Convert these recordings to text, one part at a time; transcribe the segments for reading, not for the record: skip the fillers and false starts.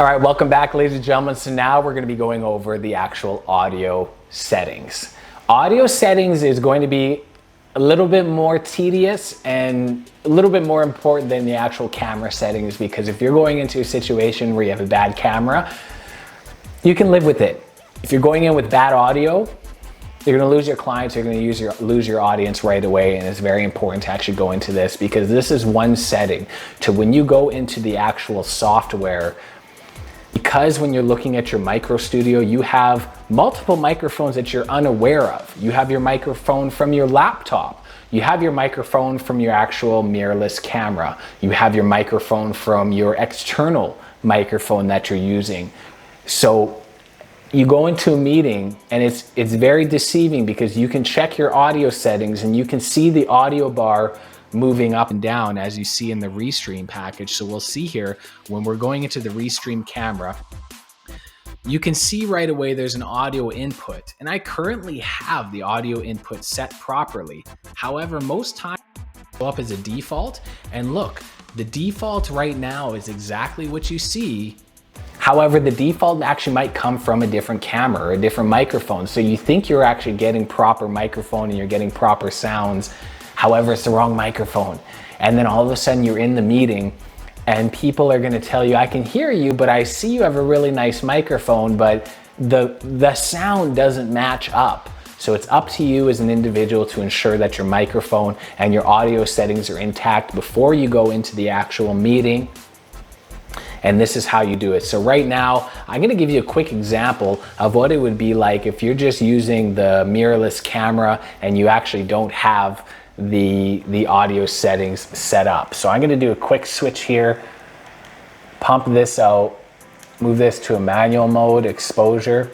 All right, welcome back, ladies and gentlemen. So now we're going to be going over the actual audio settings. Audio settings is going to be a little bit more tedious and a little bit more important than the actual camera settings, because if you're going into a situation where you have a bad camera, you can live with it. If you're going in with bad audio, you're going to lose your clients, you're going to lose your audience right away, and it's very important to actually go into this, because this is one setting to when you go into the actual software. Because when you're looking at your micro studio, you have multiple microphones that you're unaware of. You have your microphone from your laptop. You have your microphone from your actual mirrorless camera. You have your microphone from your external microphone that you're using. So you go into a meeting and it's very deceiving, because you can check your audio settings and you can see the audio bar moving up and down as you see in the Restream package. So we'll see here when we're going into the Restream camera, you can see right away there's an audio input, and I currently have the audio input set properly. However, most times it will go up as a default, and look, the default right now is exactly what you see. However, the default actually might come from a different camera or a different microphone. So you think you're actually getting proper microphone and you're getting proper sounds. However, it's the wrong microphone. And then all of a sudden you're in the meeting and people are going to tell you, I can hear you, but I see you have a really nice microphone, but the sound doesn't match up. So it's up to you as an individual to ensure that your microphone and your audio settings are intact before you go into the actual meeting. And this is how you do it. So right now, I'm gonna give you a quick example of what it would be like if you're just using the mirrorless camera and you actually don't have the audio settings set up. So I'm gonna do a quick switch here, pump this out, move this to a manual mode, exposure,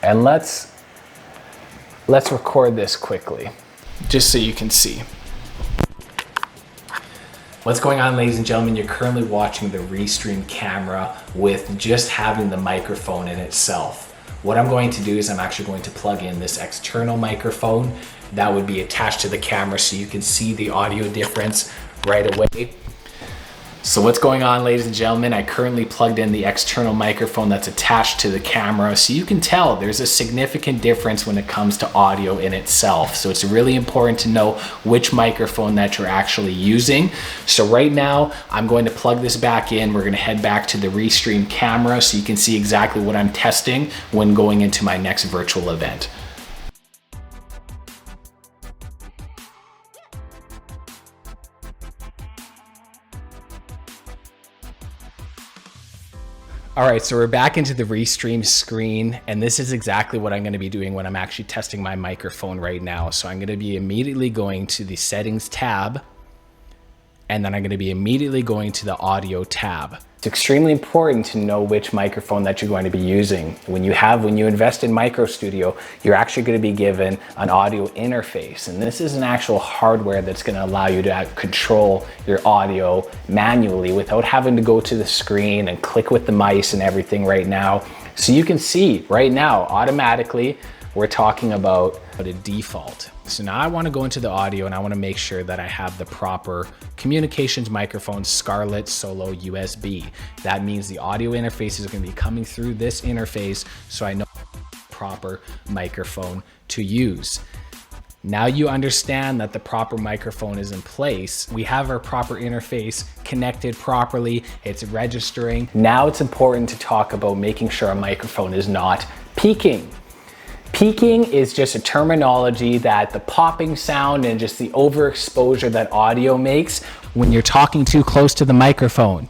and let's record this quickly, just so you can see. What's going on, ladies and gentlemen? You're currently watching the Restream camera with just having the microphone in itself. What I'm going to do is I'm actually going to plug in this external microphone that would be attached to the camera so you can see the audio difference right away. So what's going on, ladies and gentlemen? I currently plugged in the external microphone that's attached to the camera, so you can tell there's a significant difference when it comes to audio in itself. So it's really important to know which microphone that you're actually using. So right now, I'm going to plug this back in. We're gonna head back to the Restream camera so you can see exactly what I'm testing when going into my next virtual event. All right, so we're back into the Restream screen, and this is exactly what I'm gonna be doing when I'm actually testing my microphone right now. So I'm gonna be immediately going to the settings tab, and then I'm gonna be immediately going to the audio tab. It's extremely important to know which microphone that you're going to be using. When you invest in Micro Studio, you're actually going to be given an audio interface. And this is an actual hardware that's going to allow you to control your audio manually without having to go to the screen and click with the mice and everything right now. So you can see right now, automatically, we're talking about a default. So now I want to go into the audio and I want to make sure that I have the proper communications microphone Scarlett Solo USB. That means the audio interface is going to be coming through this interface, so I know the proper microphone to use. Now you understand that the proper microphone is in place. We have our proper interface connected properly. It's registering. Now it's important to talk about making sure a microphone is not peaking. Peaking is just a terminology that the popping sound and just the overexposure that audio makes when you're talking too close to the microphone.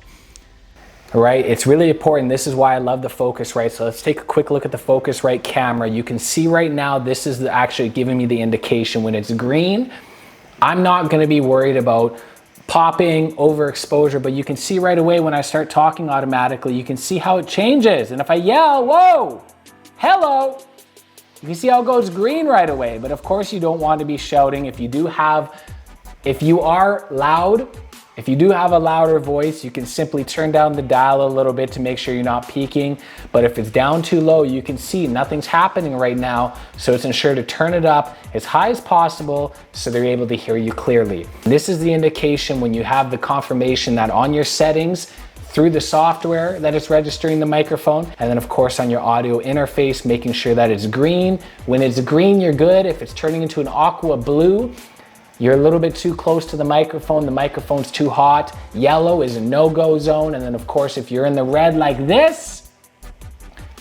All right, it's really important. This is why I love the Focusrite. So let's take a quick look at the Focusrite camera. You can see right now, this is actually giving me the indication when it's green. I'm not gonna be worried about popping, overexposure, but you can see right away when I start talking automatically, you can see how it changes. And if I yell, whoa, hello, you can see how it goes green right away. But of course you don't want to be shouting. If you are loud, if you do have a louder voice, you can simply turn down the dial a little bit to make sure you're not peaking. But if it's down too low, you can see nothing's happening right now. So it's ensure to turn it up as high as possible so they're able to hear you clearly. This is the indication when you have the confirmation that on your settings, through the software that it's registering the microphone. And then of course on your audio interface, making sure that it's green. When it's green, you're good. If it's turning into an aqua blue, you're a little bit too close to the microphone's too hot. Yellow is a no-go zone. And then of course, if you're in the red like this,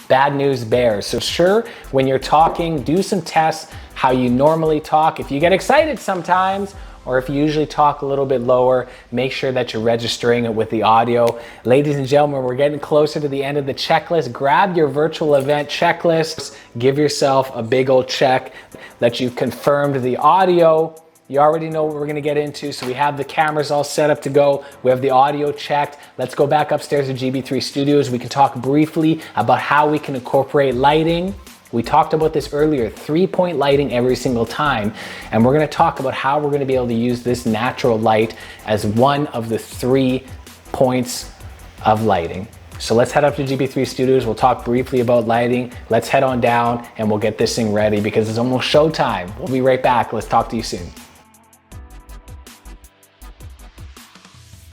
bad news bears. So sure, when you're talking, do some tests, how you normally talk. If you get excited sometimes, or if you usually talk a little bit lower, make sure that you're registering it with the audio. Ladies and gentlemen, we're getting closer to the end of the checklist. Grab your virtual event checklist. Give yourself a big old check that you've confirmed the audio. You already know what we're gonna get into. So we have the cameras all set up to go. We have the audio checked. Let's go back upstairs to GB3 Studios. We can talk briefly about how we can incorporate lighting. We talked about this earlier, 3-point lighting every single time. And we're gonna talk about how we're gonna be able to use this natural light as one of the 3 points of lighting. So let's head up to GB3 Studios. We'll talk briefly about lighting. Let's head on down and we'll get this thing ready because it's almost showtime. We'll be right back. Let's talk to you soon.